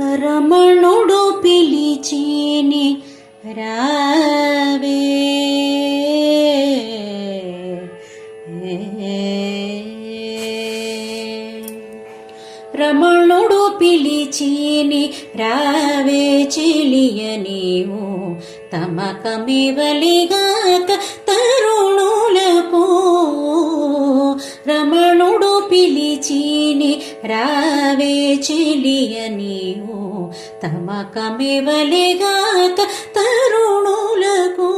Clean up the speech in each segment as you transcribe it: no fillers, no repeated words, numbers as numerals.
రమణుడు పిలిచిని రావే. రమణుడు పిలిచిని రావే చెలియ నీవు తమకమివలిగాక తరుణులకు. రమణుడు పిలిచిని రావే చెలియ నీవు తమకమివలిగాక తరుణులకు.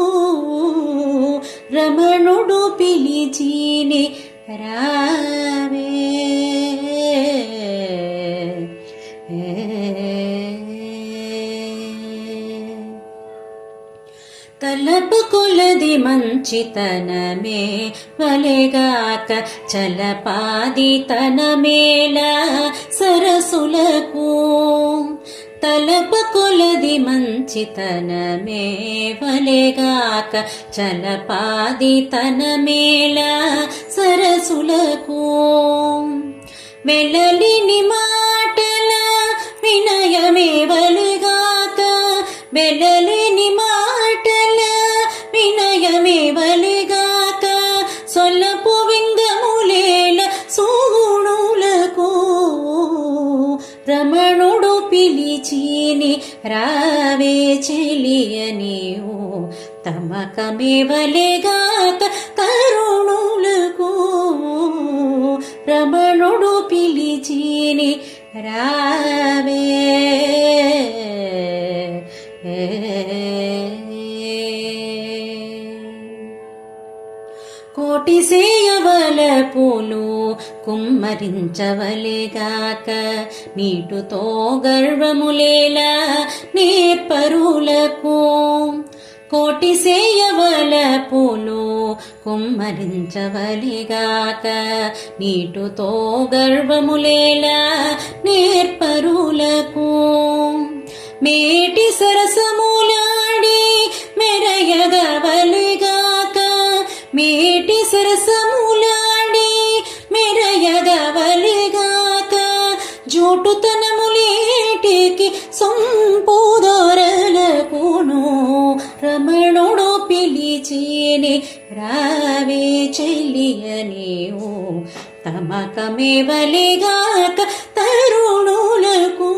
రమణుడు పిలిచిని రావే. తలపు కొలది మంచితనమే వలెగాక చలపాది తనమేల సరసులకు. తలపు కొలది మంచితనమే వలెగాక చలపాది తనమేల సరసులకు. వెలలిని మాటల వినయమే వలెగాక వెలలిని మాటల వినయమే వలెగాక సొల్లపు వింగములేల సూణులకు. రమణుడు పిలిచిని రావే చెలియ నీవు తమకమివలిగాక తరుణులకు. రమణుడు పిలిచిని రావే. కోటి సేయవలపులు కుమ్మరించవలెగాక నీటుతో గర్వములేలా నేర్పరులకు. కోటి సేయవలపులు కుమ్మరించవలెగాక నీటుతో గర్వములేలా నేర్పరులకు. మేటి సరసములాడి మెరయగవలెగాక మేటి సరసములాడి మెరయగవలెగాక జోటుతనములేటికి సంపూదొరలకును. రమణుడు పిలిచిని రావే చెలియ నీవు తమకమివలిగాక తరుణులకు.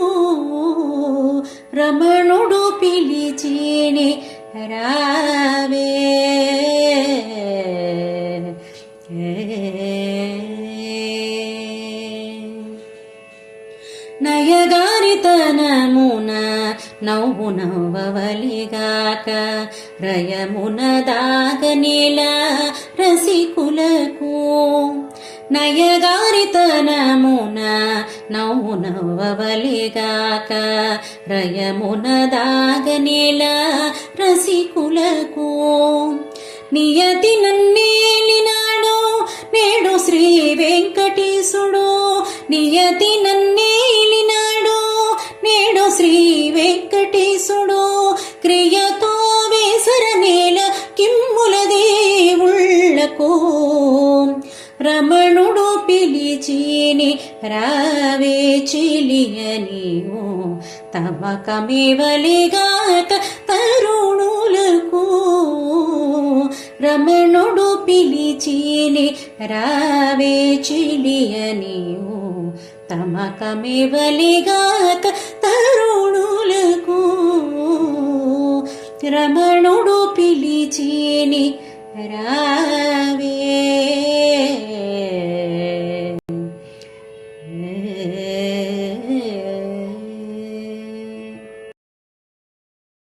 రమణుడు పిలిచిని రావే. నయగారితనమున నవ్వు నవ్వవలిగాక రయమున దాగనేల రసికులకు. నయగారితనమున నవ్వు నవ్వవలిగాక రయమున దాగనేల రసికులకు. నియతి నన్నేలినాడు నేడు శ్రీ వెంకటేశుడు. నియతి నన్నేలినాడు నేడు శ్రీ వెంకటేశుడు. క్రియతో వేసరనేల కిమ్ముల దేవుళ్ళకు. రమణుడు పిలిచిని రావే చెలియ నీవు తమకమివలిగాక తరుణులకు. రమణుడు పిలిచిని రావే చెలియ నీవు తమకమివలిగాక తరుణులకు. రమణుడు పిలిచిని రావే.